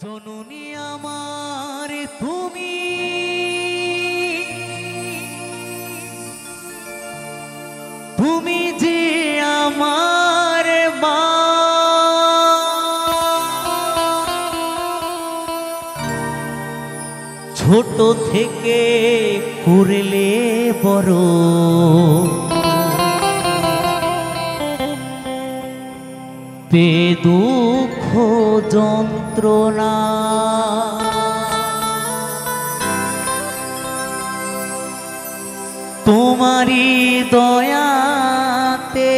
জননী আমার তুমি, তুমি যে আমার মা, ছোট থেকে করলে বড়, দুঃখ যন্ত্রণা তোমারি দয়াতে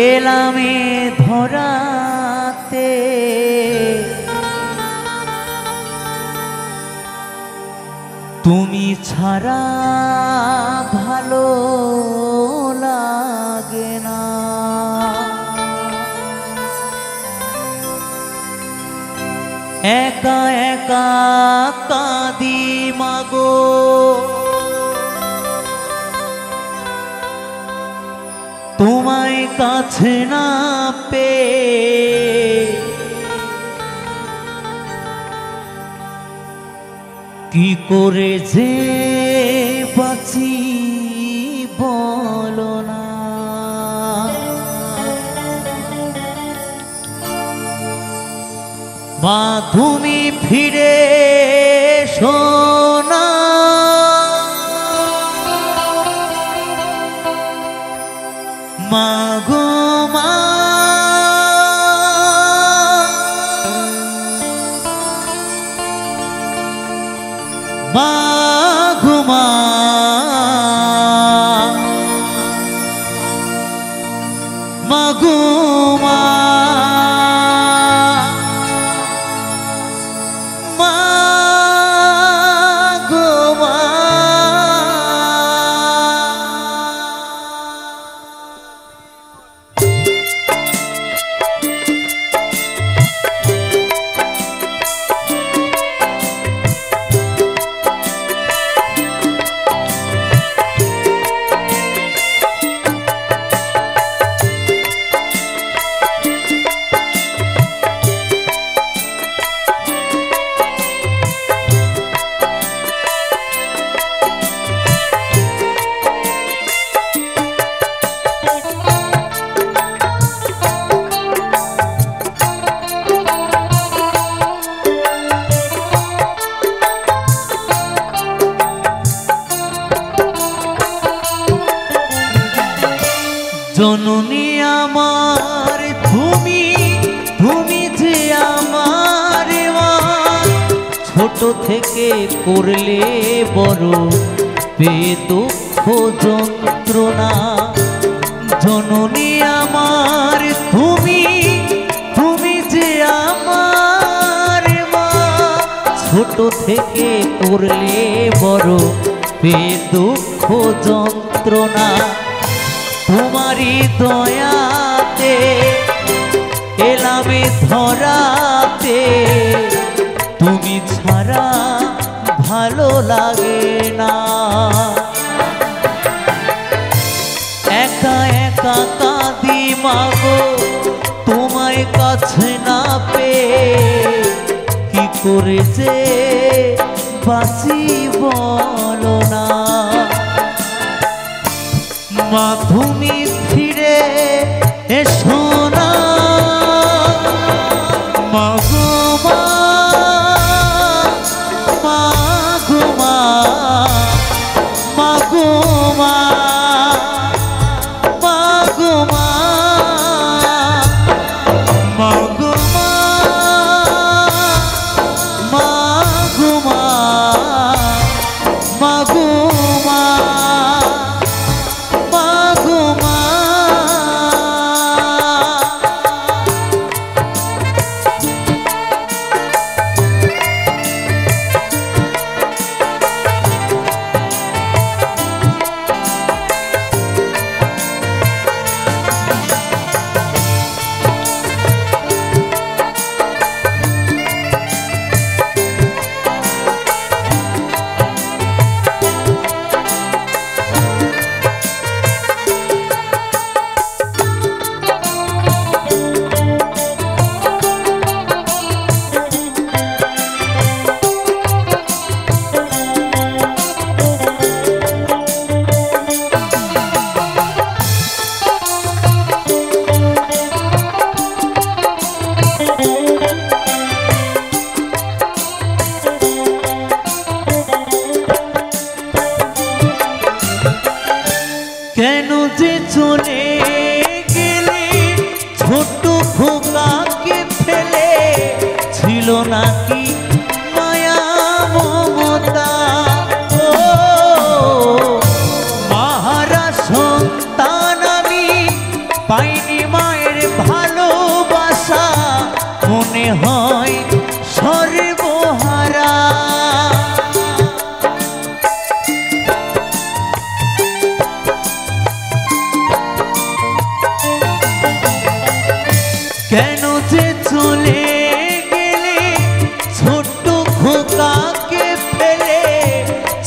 এলামে ধরাতে, তুমি ছাড়া ভালো লাগে না। একা একা কাঁদি মাগো, তোমায় কাছে না পেয়ে, কি করে যে বাঁচি বলো না। মা তুমি ফিরে এসো না, মা গো মা, মা গো মা, মা গো মা, মা গো মা। জননী আমার তুমি, তুমি যে আমার মা, ছোট থেকে করলে বড়, দুঃখ যন্ত্রণা। জননী আমার তুমি, তুমি যে আমার মা, ছোট থেকে করলে বড়, দুঃখ যন্ত্রণা তোমারি দয়াতে এলামে ধরাতে, তুমি ছাড়া ভালো লাগে না। একা একা কাঁদি মাগো, তোমায় কাছে না পেয়ে, কি করে যে বাঁচি বলো না। মা তুমি ফিরে এসো না, মা গো মা, মা গো মা, মা গো মা, মা গো মা, মা গো মা, মা গো মা, মা গো মা। যে চলে গেলে ছোট্ট খোকাকে ফেলে, ছিল নাকি মায়া মমতা? ও মাহারা সন্তান আমি পাইনি মায়ের ভালোবাসা, মনে হয় সর্বহারা। কেন যে চলে গেলে ছোট্ট খোকাকে ফেলে,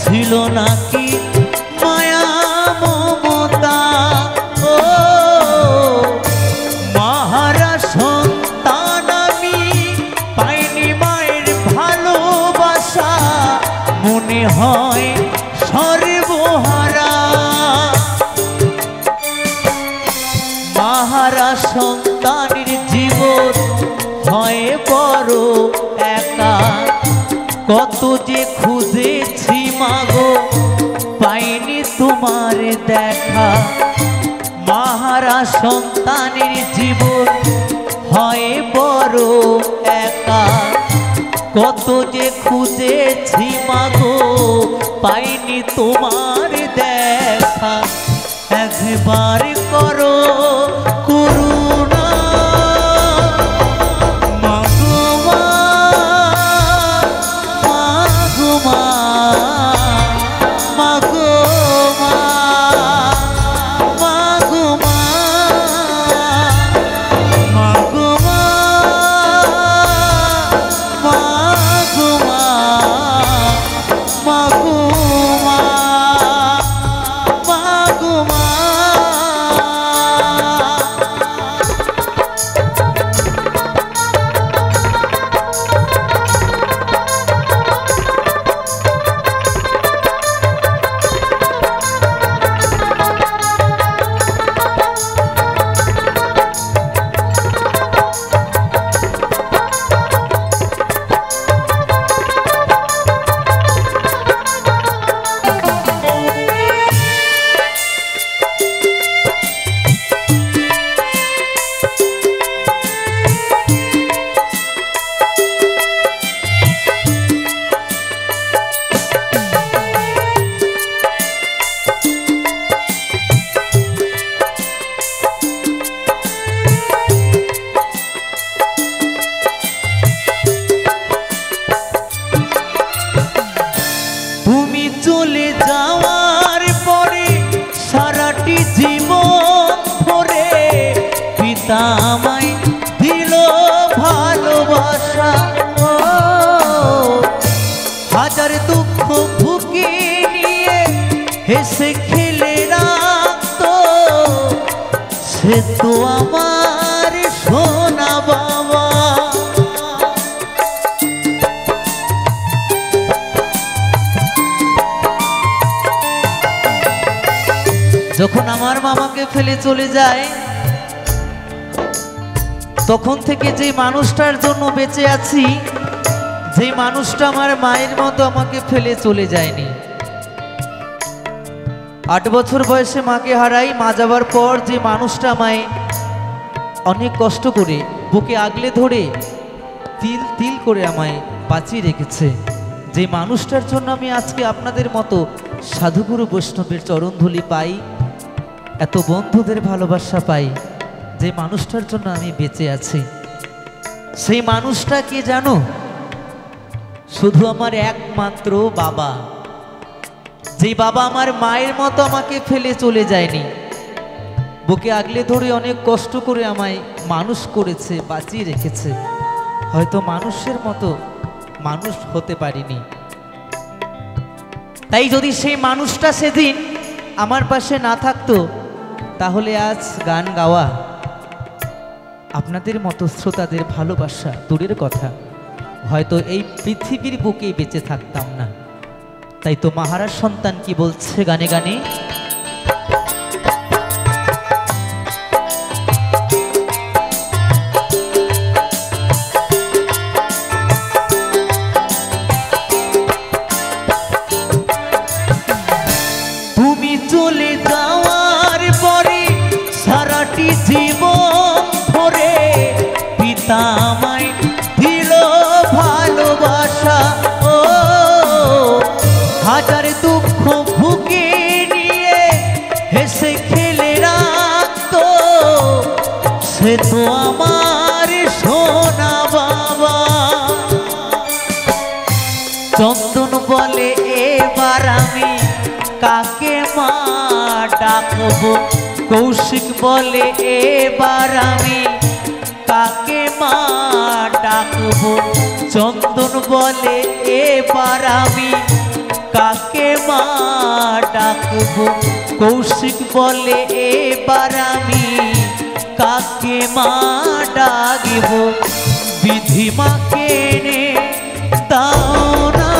ছিল নাকি মায়া মমতা? ও মাহারা সন্তান আমি পাইনি মায়ের ভালোবাসা, মনে হয় সর্বহারা। মাহারা সন্তানের জীবন হয় বড় একা, কত যে খুঁজেছি মাগো পাইনি তোমার দেখা। মাহারা সন্তানের জীবন হয় বড় একা, কত যে খুঁজেছি মাগো পাইনি তোমার দেখা। একবার করো করুণা মাগো মা, মাগো মা, মাগো মা, মাগো মা, মাগো মা, মাগো মা, মাগো মা, মাগো মা। চলে যাওয়ার পরে সারাটি জীবন ধরে পিতা আমায় দিল ভালোবাসা। হাজার দুঃখ বুকে নিয়ে হেসে খেলে রাখতো, সে তো আমার সোনা বাবা। যখন আমার মামাকে ফেলে চলে যায়, তখন থেকে যে মানুষটার জন্য বেঁচে আছি, যে মানুষটা আমার মায়ের মতো আমাকে ফেলে চলে যায়নি। 8 বছর বয়সে মাকে হারাই। মা যাবার পর যে মানুষটা আমায় অনেক কষ্ট করে বুকে আগলে ধরে তিল তিল করে আমায় বাঁচিয়ে রেখেছে, যে মানুষটার জন্য আমি আজকে আপনাদের মতো সাধুগুরু বৈষ্ণবের চরণধুলি পাই, এত বন্ধুদের ভালোবাসা পাই, যে মানুষটার জন্য আমি বেঁচে আছি, সেই মানুষটা কে জানো? শুধু আমার একমাত্র বাবা। যে বাবা আমার মায়ের মতো আমাকে ফেলে চলে যায়নি, বুকে আগলে ধরে অনেক কষ্ট করে আমায় মানুষ করেছে, বাঁচিয়ে রেখেছে। হয়তো মানুষের মতো মানুষ হতে পারিনি, তাই যদি সেই মানুষটা সেদিন আমার পাশে না থাকতো, তাহলে আজ গান গাওয়া, আপনাদের মতো শ্রোতাদের ভালোবাসা দূরের কথা, হয়তো এই পৃথিবীর বুকেই বেঁচে থাকতাম না। তাই তো মাহারার সন্তান কি বলছে গানে গানে, তুমি চলে যাওয়ার ডাকবো। কৌশিক বলে এবার আমি কাকে মা ডাকবো। চন্দন বলে এবার আমি কাকে মা ডাকবো। কৌশিক বলে এবার আমি কাকে মা ডাকবো। বিধি মাকে নে দাও না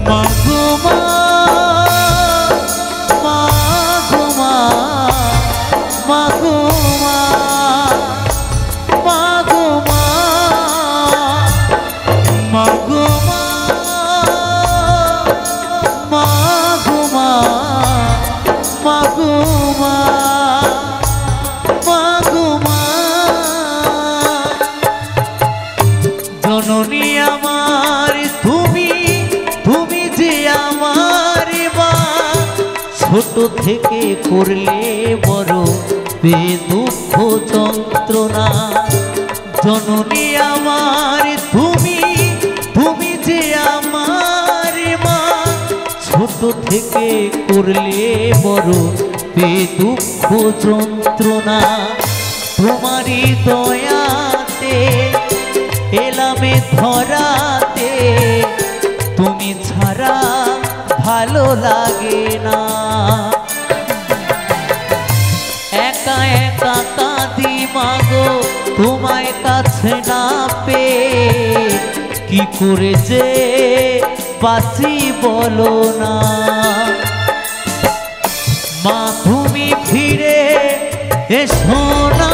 মাগো মা, মাগো মা, মাগো মা, মাগো মা, মাগো মা, মাগো মা, মাগো মা, মাগো মা। জননী আমার তুমি, তুমি যে আমার মা। ছোট থেকে করলে বড় বে দুঃখ যন্ত্রণা। জননী আমার তুমি, তুমি যে আমার মা। ছোট থেকে করলে বড় বে দুঃখ যন্ত্রণা। তোমারই দয়াতে এলামে ধরাতে, তুমি ছাড়া ভালো লাগে না। একা একা কাঁদি মাগো তোমায় কাছে না পেয়ে। কি করে যে বাঁচি বলো না। মা তুমি ফিরে এসো না।